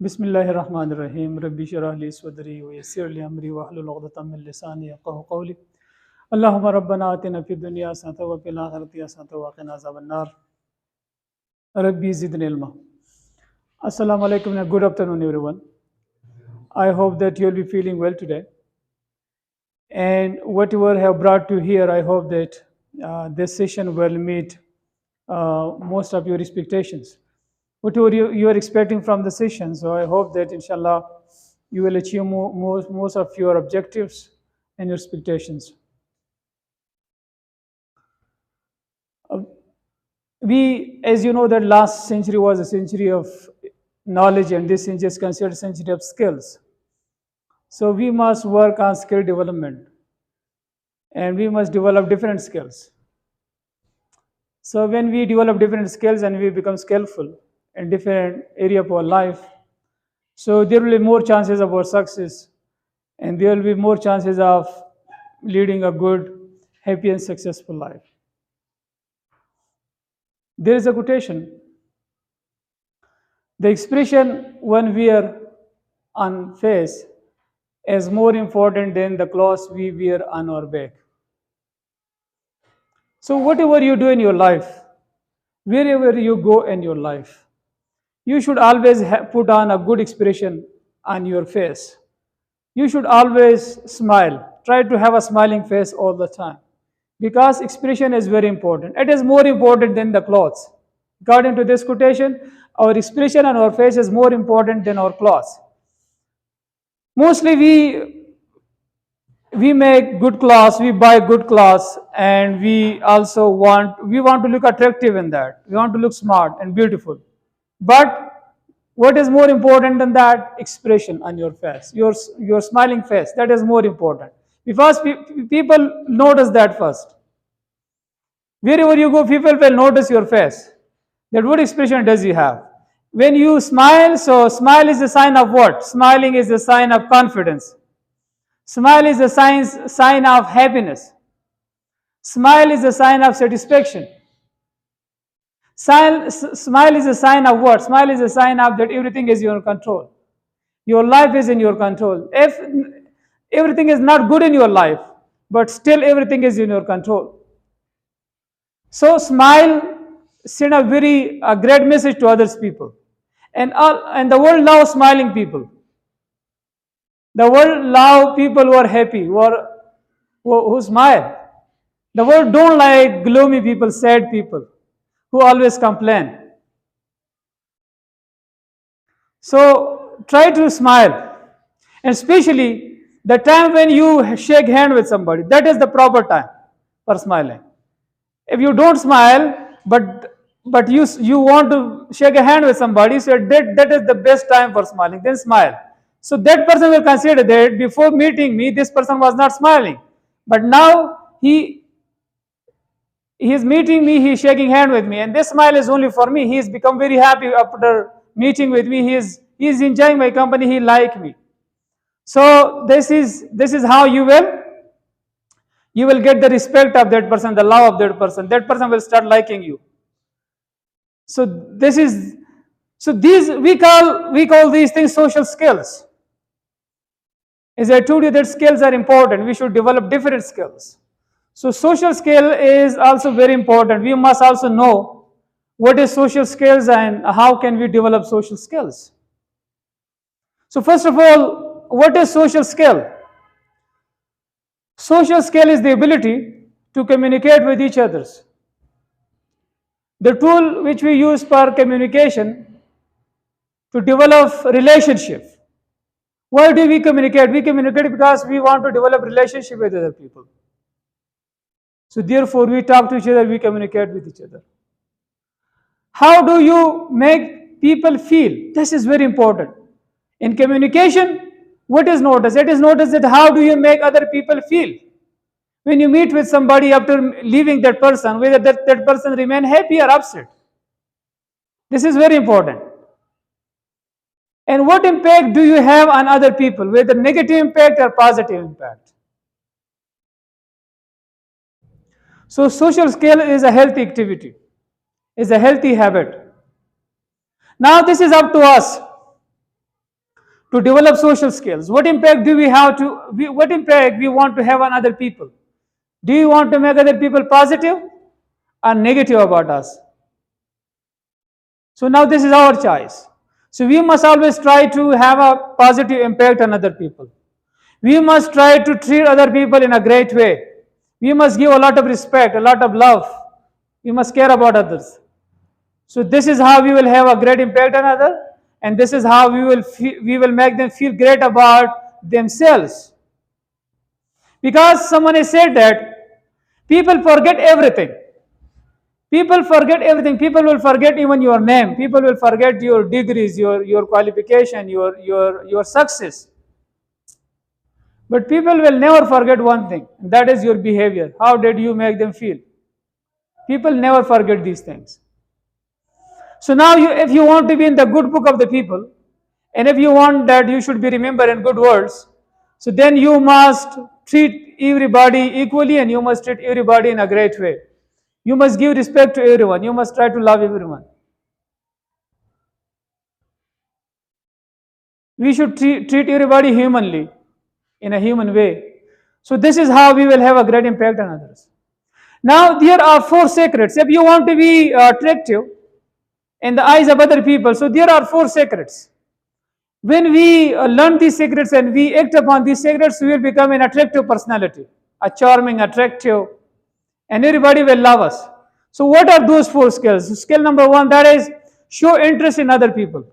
बिस्मिल्लाहिर्रहमानिर्रहीम रब्बि शरह ली सदरी व यस्सिर ली अमरी वहलुल उक़दतम मिन लिसानी यफ़क़हू क़ौली अल्लाहुम्मा रब्बना आतिना फ़िद दुनिया हसनतन व फ़िल आख़िरति हसनतन व क़िना अज़ाबन्नार रब्बी ज़िदनी इल्मा। Assalamu alaikum and good afternoon everyone. I hope that you will be feeling well today, and whatever I have brought to here, I hope that this session will meet most of your expectations. Whatever you are expecting from the session, so I hope that inshallah you will achieve most of your objectives and your expectations. We, as you know, that last century was a century of knowledge, and this century is considered a century of skills. So we must work on skill development, and we must develop different skills. So when we develop different skills and we become skillful in different area of our life, so there will be more chances of our success, and there will be more chances of leading a good, happy and successful life. There is a quotation. The expression "one wear on face" is more important than the clothes we wear on our back. So whatever you do in your life, wherever you go in your life, you should always put on a good expression on your face. You should always smile. Try to have a smiling face all the time, because expression is very important. It is more important than the clothes. According to this quotation, our expression on our face is more important than our clothes. Mostly we make good clothes, we buy good clothes, and we also want to look attractive in that. We want to look smart and beautiful. But what is more important than that? Expression on your face, your smiling face. That is more important, because people notice that first. Wherever you go, people will notice your face. That what expression does you have? When you smile, so smile is a sign of what? Smiling is a sign of confidence. Smile is a sign of happiness. Smile is a sign of satisfaction. Smile is a sign of what? Smile is a sign of that everything is in your control. Your life is in your control. If everything is not good in your life, but still everything is in your control. So smile send a very great message to others people, and the world loves smiling people. The world loves people who are happy, who smile. The world don't like gloomy people, sad people, who always complain. So try to smile, and especially the time when you shake hand with somebody, that is the proper time for smiling. If you don't smile, but you want to shake a hand with somebody, so that is the best time for smiling. Then smile. So that person will consider that before meeting me, this person was not smiling, but now he is meeting me, he is shaking hand with me, and this smile is only for me. He has become very happy after meeting with me. He is enjoying my company. He like me. So this is how you will get the respect of that person, the love of that person. That person will start liking you. So these we call these things social skills. As I told you that skills are important, we should develop different skills. So social skill is also very important. We must also know what is social skills and how can we develop social skills. So first of all, what is social skill? Social skill is the ability to communicate with each other. The tool which we use for communication to develop relationship. Why do we communicate? We communicate because we want to develop relationship with other people. So therefore we talk to each other, we communicate with each other. How do you make people feel? This is very important. In communication, what is noticed? It is noticed that how do you make other people feel? When you meet with somebody after leaving that person, whether that person remain happy or upset. This is very important. And what impact do you have on other people, whether negative impact or positive impact? So social skill is a healthy activity, is a healthy habit. Now this is up to us. to develop social skills. What impact do we have what impact we want to have on other people? Do you want to make other people positive or negative about us? So now this is our choice. So we must always try to have a positive impact on other people. We must try to treat other people in a great way. We must give a lot of respect, a lot of love. We must care about others. So this is how we will have a great impact on others, and this is how we will make them feel great about themselves. Because someone has said that people forget everything. People forget everything. People will forget even your name. People will forget your degrees, your qualification, your success. But people will never forget one thing, and that is your behavior. How did you make them feel? People never forget these things. So now, if you want to be in the good book of the people, and if you want that you should be remembered in good words, so then you must treat everybody equally, and you must treat everybody in a great way. You must give respect to everyone. You must try to love everyone. We should treat everybody humanly, in a human way. So this is how we will have a great impact on others. Now, there are 4 secrets. If you want to be attractive in the eyes of other people, so there are 4 secrets. When we learn these secrets and we act upon these secrets, we will become an attractive personality, a charming, attractive, and everybody will love us. So what are those 4 skills? Skill number 1, that is show interest in other people.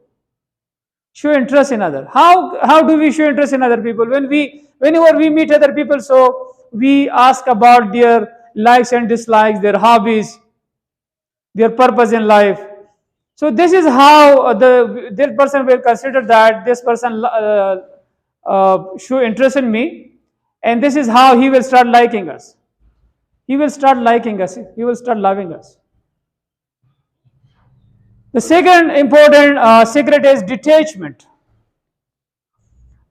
Show interest in others. How do we show interest in other people? Whenever we meet other people, so we ask about their likes and dislikes, their hobbies, their purpose in life. So this is how that person will consider that this person show interest in me, and this is how he will start liking us. He will start liking us. He will start loving us. The second important secret is detachment.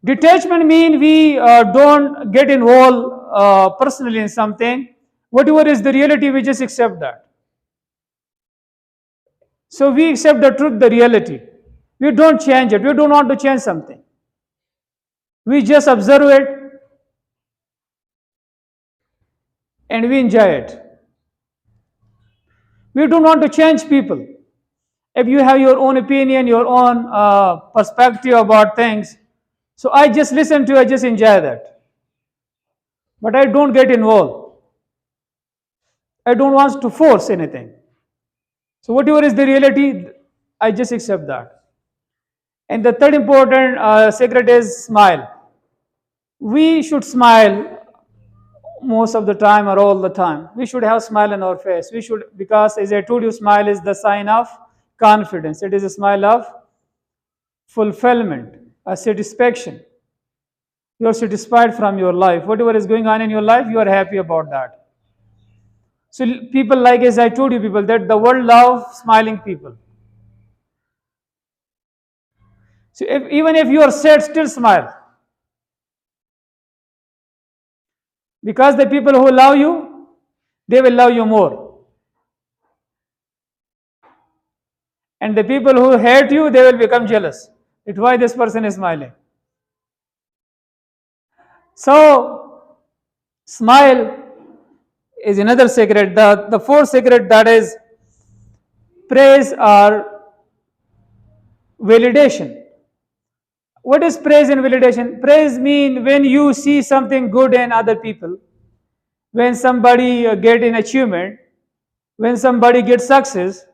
Detachment means we don't get involved personally in something. Whatever is the reality, we just accept that. So we accept the truth, the reality. We don't change it. We don't want to change something. We just observe it and we enjoy it. We don't want to change people. If you have your own opinion, your own perspective about things, so I just listen to, I just enjoy that. But I don't get involved. I don't want to force anything. So whatever is the reality, I just accept that. And the third important secret is smile. We should smile most of the time or all the time. We should have smile on our face. We should, because as I told you, smile is the sign of confidence. It is a smile of fulfillment, a satisfaction. You are satisfied from your life. Whatever is going on in your life, you are happy about that. So people, like as I told you, people, that the world loves smiling people. So even if you are sad, still smile. Because the people who love you, they will love you more. And the people who hate you, they will become jealous. It's why this person is smiling. So, smile is another secret. The fourth secret, that is praise or validation. What is praise and validation? Praise means when you see something good in other people, when somebody get an achievement, when somebody gets success,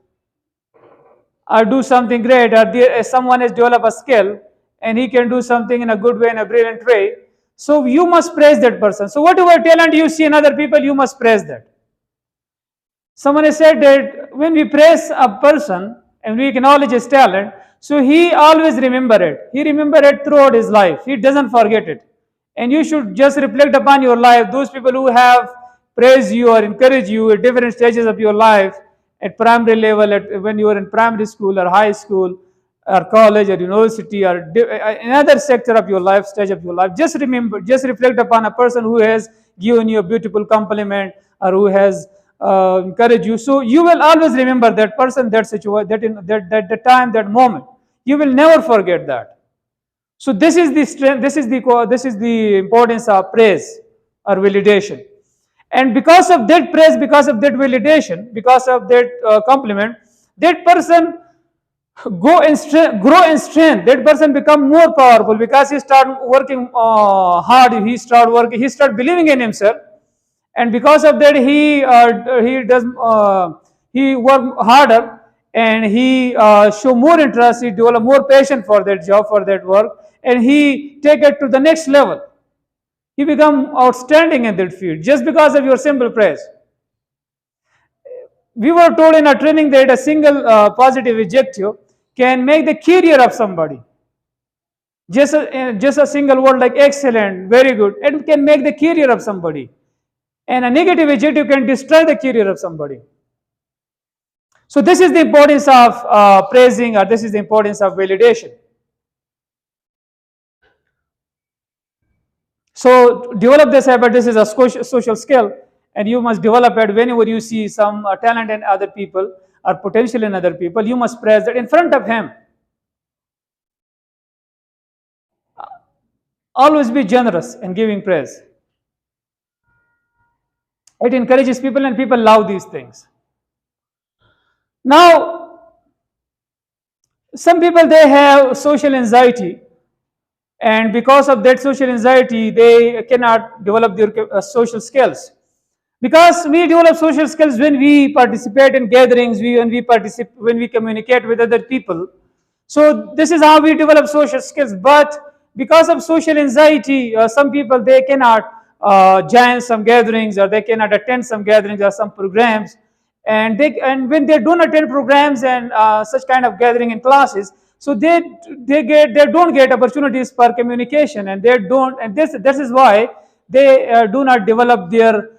or do something great, or someone has developed a skill and he can do something in a good way, in a brilliant way, so you must praise that person. So whatever talent you see in other people, you must praise that. Someone has said that when we praise a person and we acknowledge his talent, so he always remember it. He remember it throughout his life. He doesn't forget it. And you should just reflect upon your life. Those people who have praised you or encouraged you at different stages of your life, at primary level, when you were in primary school or high school or college or university or another sector of your life, stage of your life, just remember, just reflect upon a person who has given you a beautiful compliment or who has encouraged you. So you will always remember that person, that situation, that time, that moment. You will never forget that. So this is the strength, this is the importance of praise or validation. And because of that praise, because of that validation, because of that compliment, that person grow in strength. That person become more powerful because he start working hard. He start believing in himself, and because of that he work harder, and he show more interest. He develop more passion for that job, for that work, and he take it to the next level. He become outstanding in that field just because of your simple praise. We were told in our training that a single positive adjective can make the career of somebody. Just a single word like excellent, very good, it can make the career of somebody. And a negative adjective can destroy the career of somebody. So this is the importance of praising, or this is the importance of validation. So develop this habit. This is a social skill, and you must develop it whenever you see some talent in other people or potential in other people. You must praise that in front of him. Always be generous in giving praise. It encourages people, and people love these things. Now, some people, they have social anxiety, and because of that social anxiety, they cannot develop their social skills. Because we develop social skills when we participate in gatherings, when we communicate with other people. So this is how we develop social skills. But because of social anxiety, some people, they cannot join some gatherings, or they cannot attend some gatherings or some programs. And when they don't attend programs and such kind of gathering in classes, so they don't get opportunities for communication, and they don't, and this is why they do not develop their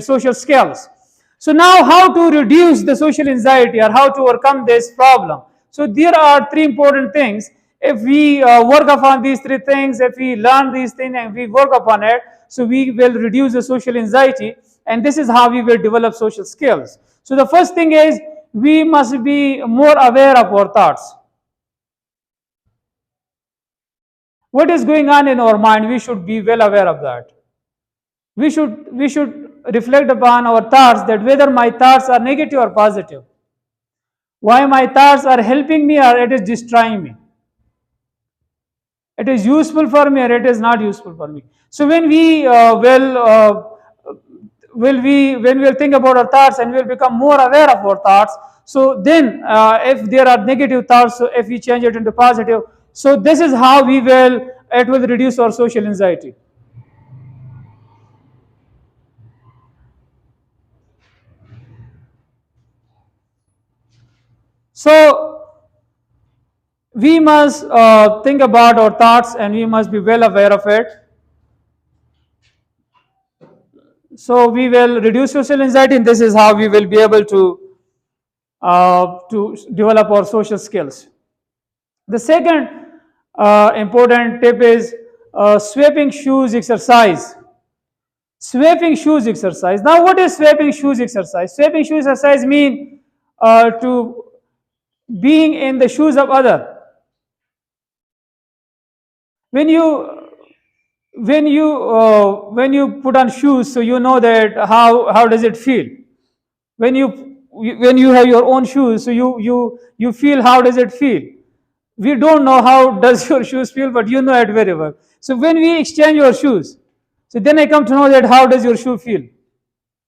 social skills. So now, how to reduce the social anxiety, or how to overcome this problem? So there are three important things. If we work upon these three things, if we learn these things and we work upon it, so we will reduce the social anxiety, and this is how we will develop social skills. So the first thing is, we must be more aware of our thoughts. What is going on in our mind? We should be well aware of that. We should reflect upon our thoughts, that whether my thoughts are negative or positive, why my thoughts are helping me or it is destroying me, it is useful for me or it is not useful for me. So when we when we'll think about our thoughts, and we'll become more aware of our thoughts, so then if there are negative thoughts, so if we change it into positive, so this is how it will reduce our social anxiety. So we must think about our thoughts, and we must be well aware of it. So we will reduce social anxiety, and this is how we will be able to develop our social skills. The second important tip is swapping shoes exercise. Swapping shoes exercise. Now, what is swapping shoes exercise? Swapping shoes exercise mean to being in the shoes of other. When you put on shoes, so you know that how does it feel. When you have your own shoes, so you feel how does it feel. We don't know how does your shoes feel, but you know it very well. So when we exchange your shoes, so then I come to know that how does your shoe feel.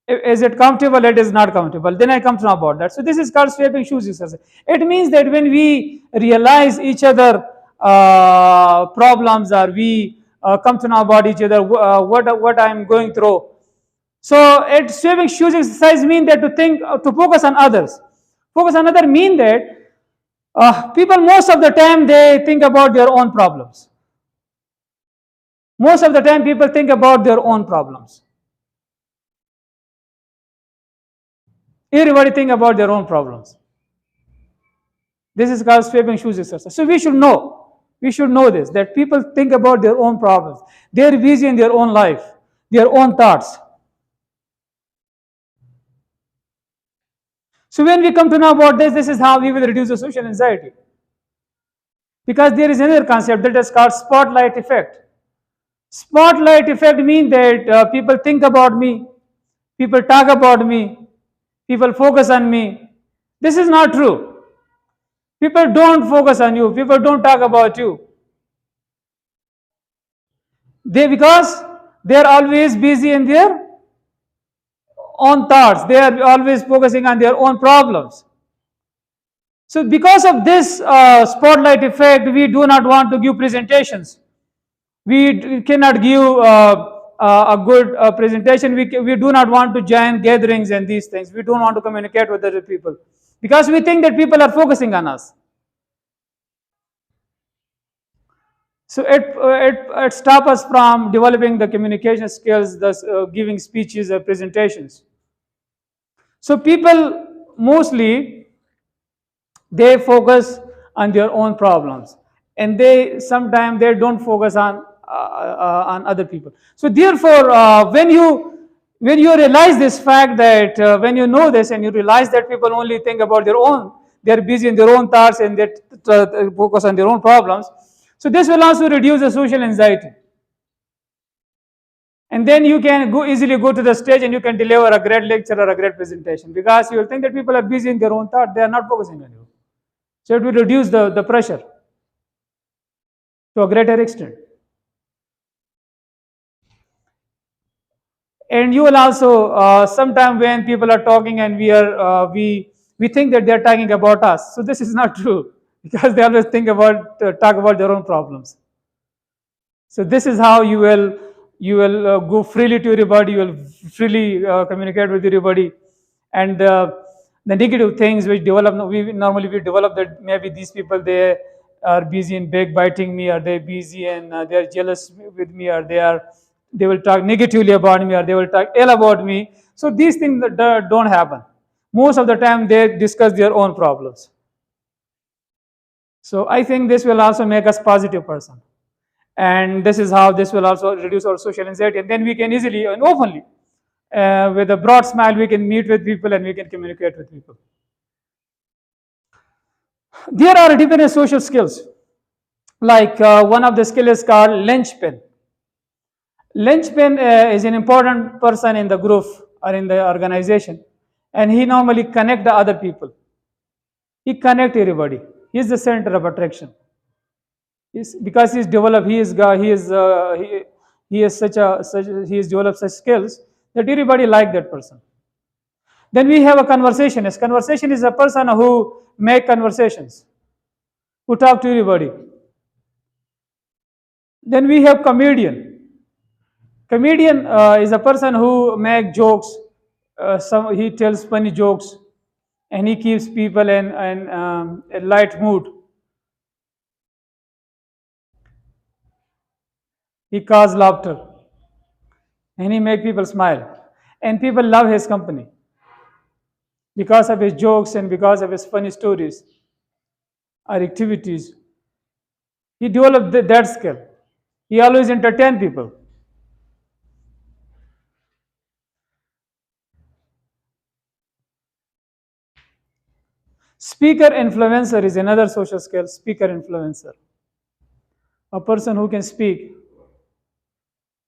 Is it comfortable? It is not comfortable. Then I come to know about that. So this is called swapping shoes exercise. It means that when we realize each other problems, or we come to know about each other, what I'm going through. So swapping shoes exercise mean that to focus on others. Focus on other mean that people, most of the time, they think about their own problems. Most of the time people think about their own problems. Everybody think about their own problems. This is called swapping shoes exercise. So we should know this, that people think about their own problems. They're busy in their own life, their own thoughts. So when we come to know about this is how we will reduce the social anxiety. Because there is another concept that is called spotlight effect. Spotlight effect means that people think about me, people talk about me, people focus on me. This is not true. People don't focus on you, people don't talk about you. Because they are always busy in their own thoughts, they are always focusing on their own problems. So, because of this spotlight effect, we do not want to give presentations. We cannot give a good presentation. We do not want to join gatherings and these things. We don't want to communicate with other people because we think that people are focusing on us. So it stops us from developing the communication skills, thus giving speeches or presentations. So people mostly they focus on their own problems, and they sometimes they don't focus on other people. So therefore, when you realize this fact that when you know this and you realize that people only think about their own, they are busy in their own thoughts and they focus on their own problems. So this will also reduce the social anxiety. And then you can easily go to the stage and you can deliver a great lecture or a great presentation because you will think that people are busy in their own thought, they are not focusing on you. So it will reduce the pressure to a greater extent. And you will also sometime when people are talking and we think that they are talking about us. So this is not true because they always think about talk about their own problems. So this is how you will go freely to everybody. You will freely communicate with everybody, and the negative things which develop. We develop that maybe these people they are busy in backbiting me, or they're busy and they are jealous with me, or they will talk negatively about me, or they will talk ill about me. So these things that don't happen. Most of the time they discuss their own problems. So I think this will also make us positive person, and this is how this will also reduce our social anxiety, and then we can easily and openly with a broad smile we can meet with people and we can communicate with people. There are different social skills, like one of the skills is called linchpin. Linchpin is an important person in the group or in the organization, and he normally connect the other people. He connect everybody. He is the center of attraction. Because he's developed, he is he has developed such skills that everybody like that person. Then we have a conversationist. Conversation is a person who make conversations, who talk to everybody. Then we have comedian. Comedian is a person who make jokes. He tells funny jokes, and he keeps people in a light mood. He causes laughter, and he make people smile, and people love his company because of his jokes and because of his funny stories or activities. He developed that skill. He always entertain people. Speaker influencer is another social skill. Speaker influencer, a person who can speak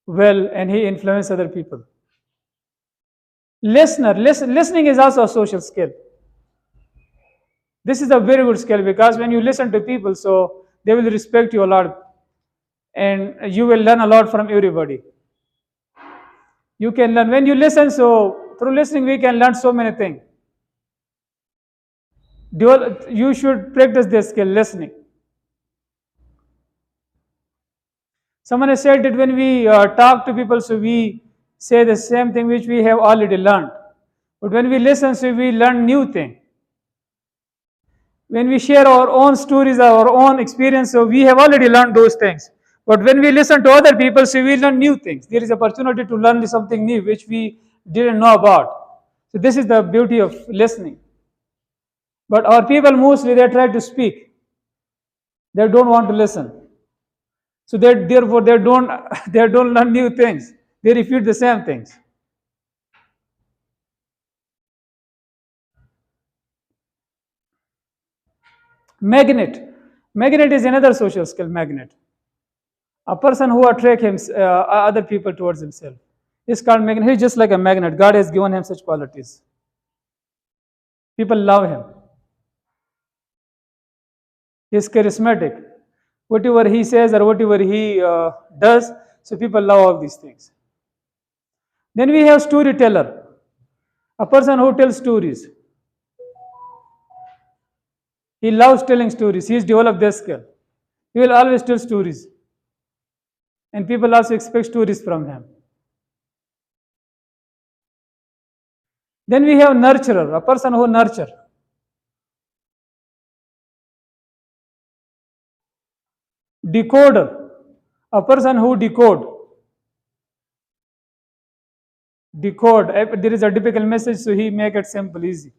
well and he influence other people. Listening is also a social skill. This is a very good skill because when you listen to people, so they will respect you a lot, and you will learn a lot from everybody. You can learn when you listen. So through listening, we can learn so many things. You should practice this skill, listening. Someone has said that when we talk to people, so we say the same thing which we have already learned. But when we listen, so we learn new thing. When we share our own stories, our own experience, so we have already learned those things. But when we listen to other people, so we learn new things. There is opportunity to learn something new which we didn't know about. So this is the beauty of listening. But our people mostly they try to speak. They don't want to listen. So therefore they don't they don't learn new things. They repeat the same things. Magnet. Magnet is another social skill. Magnet, a person who attracts other people towards himself, is called magnet. He's just like a magnet. God has given him such qualities. People love him. He's charismatic. Whatever he says or whatever he does, so people love all these things. Then we have storyteller, a person who tells stories. He loves telling stories. He's developed this skill. He will always tell stories. And people also expect stories from him. Then we have nurturer, a person who nurture. Decoder, a person who decode. If there is a difficult message, so he make it simple, easy.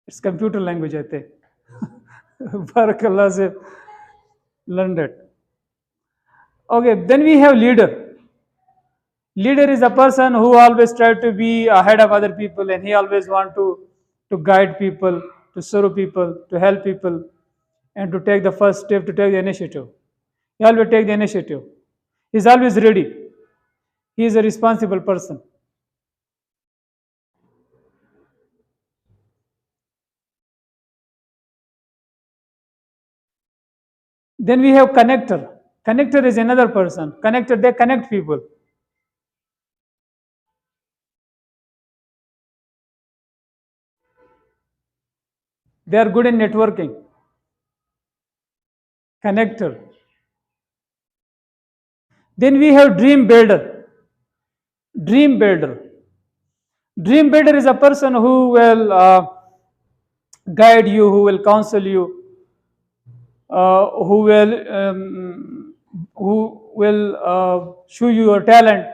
It's computer language, I think. Barakallah se learned it. Okay, then we have leader. Leader is a person who always try to be ahead of other people, and he always want to guide people, to serve people, to help people, and to take the first step, to take the initiative. He always take the initiative. He's always ready. He is a responsible person. Then we have connector. Connector is another person. Connector, they connect people. They are good in networking. Connector. Then we have dream builder. Dream builder. Dream builder is a person who will guide you, who will counsel you, uh, who will um, who will show you your talent,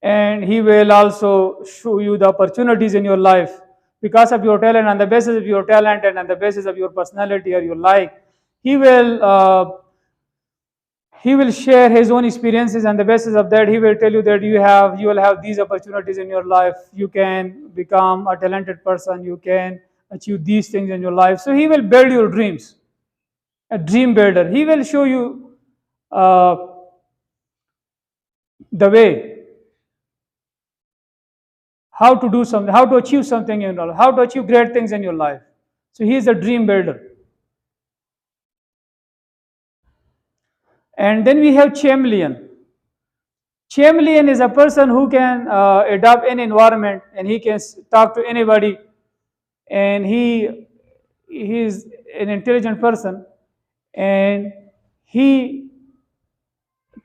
and he will also show you the opportunities in your life because of your talent. On the basis of your talent and on the basis of your personality or your like, he will he will share his own experiences. On the basis of that, he will tell you that you will have these opportunities in your life. You can become a talented person. You can achieve these things in your life. So he will build your dreams. A dream builder. He will show you uh, the way how to do something, how to achieve something in your life, how to achieve great things in your life. So he is a dream builder. And then we have chameleon. Chameleon is a person who can adapt any environment, and he can talk to anybody, and he is an intelligent person, and he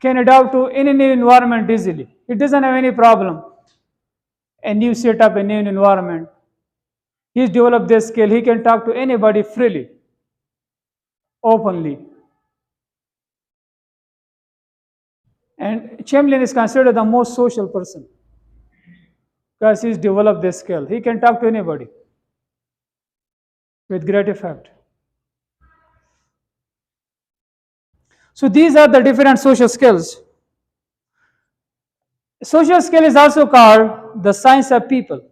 can adapt to any new environment easily. He doesn't have any problem. A new setup, a new environment. He's developed this skill. He can talk to anybody freely, openly. And chameleon is considered the most social person because he's developed this skill. He can talk to anybody with great effect. So these are the different social skills. Social skill is also called the science of people.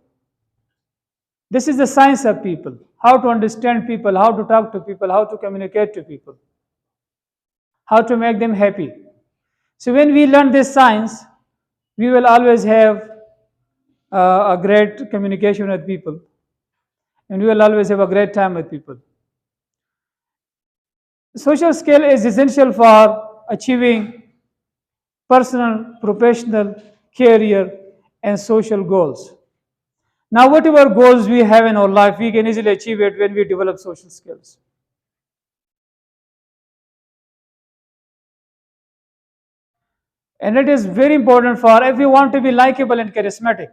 This is the science of people. How to understand people, how to talk to people, how to communicate to people, how to make them happy. So when we learn this science, we will always have a great communication with people, and we will always have a great time with people. Social skill is essential for achieving personal, professional, career, and social goals. Now, whatever goals we have in our life, we can easily achieve it when we develop social skills. And it is very important for if we want to be likable and charismatic,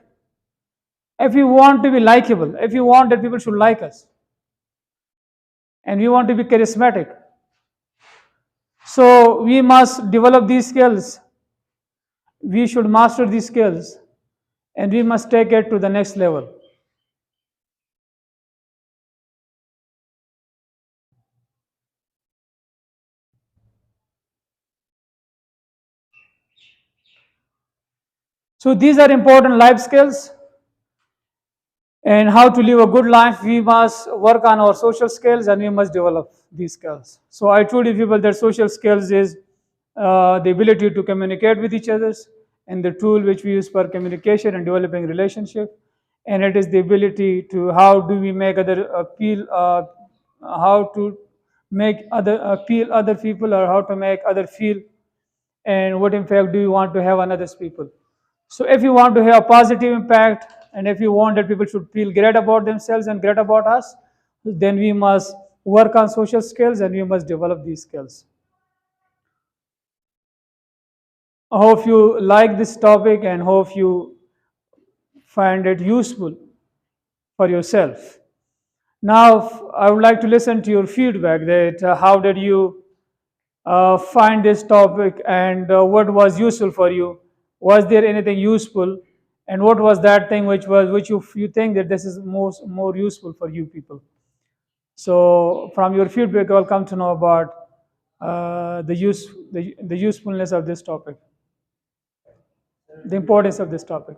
if we want to be likable, if we want that people should like us, and we want to be charismatic, so we must develop these skills. We should master these skills, and we must take it to the next level. So these are important life skills, And how to live a good life, we must work on our social skills and we must develop these skills. So I told you people that social skills is the ability to communicate with each others and the tool which we use for communication and developing relationship. And it is the ability to how do we make other appeal, how to make other appeal other people, or how to make other feel, and what impact do you want to have on others people. So if you want to have a positive impact, and if you want that people should feel great about themselves and great about us, then we must work on social skills and we must develop these skills. I hope you like this topic and hope you find it useful for yourself. Now I would like to listen to your feedback, that how did you find this topic, and what was useful for you. Was there anything useful, and what was that thing which you think that this is more useful for you people. So from your feedback I'll come to know about the usefulness of this topic, the importance of this topic.